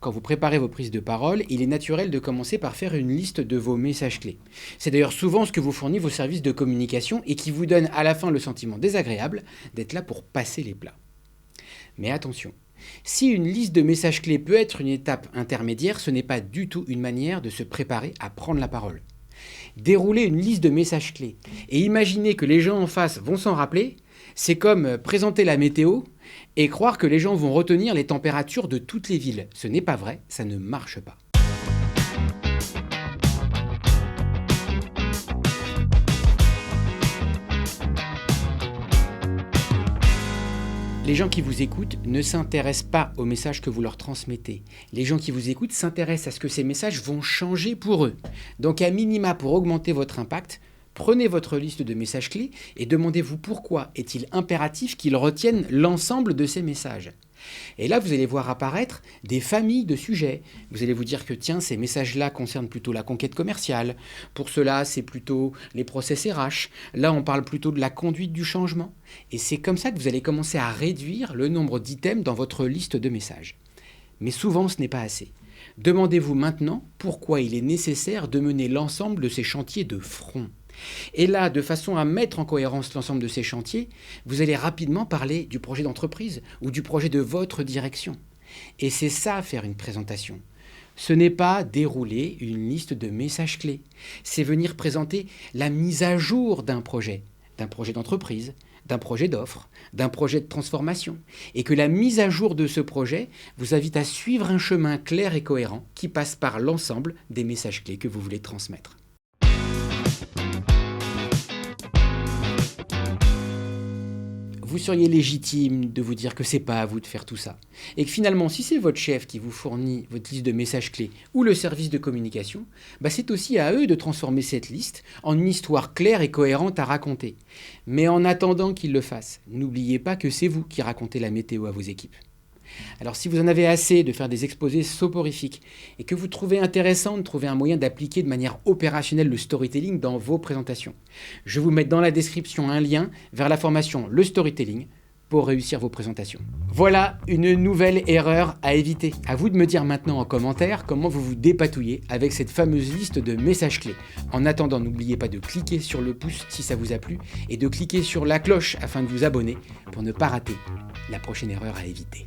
Quand vous préparez vos prises de parole, il est naturel de commencer par faire une liste de vos messages clés. C'est d'ailleurs souvent ce que vous fournit vos services de communication et qui vous donne à la fin le sentiment désagréable d'être là pour passer les plats. Mais attention, si une liste de messages clés peut être une étape intermédiaire, ce n'est pas du tout une manière de se préparer à prendre la parole. Dérouler une liste de messages clés et imaginer que les gens en face vont s'en rappeler, c'est comme présenter la météo et croire que les gens vont retenir les températures de toutes les villes. Ce n'est pas vrai, ça ne marche pas. Les gens qui vous écoutent ne s'intéressent pas aux messages que vous leur transmettez. Les gens qui vous écoutent s'intéressent à ce que ces messages vont changer pour eux. Donc à minima, pour augmenter votre impact, prenez votre liste de messages clés et demandez-vous pourquoi est-il impératif qu'ils retiennent l'ensemble de ces messages. Et là, vous allez voir apparaître des familles de sujets. Vous allez vous dire que tiens, ces messages-là concernent plutôt la conquête commerciale. Pour cela, c'est plutôt les process RH. Là, on parle plutôt de la conduite du changement. Et c'est comme ça que vous allez commencer à réduire le nombre d'items dans votre liste de messages. Mais souvent, ce n'est pas assez. Demandez-vous maintenant pourquoi il est nécessaire de mener l'ensemble de ces chantiers de front. Et là, de façon à mettre en cohérence l'ensemble de ces chantiers, vous allez rapidement parler du projet d'entreprise ou du projet de votre direction. Et c'est ça, faire une présentation. Ce n'est pas dérouler une liste de messages clés. C'est venir présenter la mise à jour d'un projet d'entreprise, d'un projet d'offre, d'un projet de transformation. Et que la mise à jour de ce projet vous invite à suivre un chemin clair et cohérent qui passe par l'ensemble des messages clés que vous voulez transmettre. Vous seriez légitime de vous dire que c'est pas à vous de faire tout ça. Et que finalement, si c'est votre chef qui vous fournit votre liste de messages clés ou le service de communication, c'est aussi à eux de transformer cette liste en une histoire claire et cohérente à raconter. Mais en attendant qu'ils le fassent, n'oubliez pas que c'est vous qui racontez la météo à vos équipes. Alors si vous en avez assez de faire des exposés soporifiques et que vous trouvez intéressant de trouver un moyen d'appliquer de manière opérationnelle le storytelling dans vos présentations, je vous mets dans la description un lien vers la formation Le Storytelling pour réussir vos présentations. Voilà une nouvelle erreur à éviter. À vous de me dire maintenant en commentaire comment vous vous dépatouillez avec cette fameuse liste de messages clés. En attendant, n'oubliez pas de cliquer sur le pouce si ça vous a plu et de cliquer sur la cloche afin de vous abonner pour ne pas rater la prochaine erreur à éviter.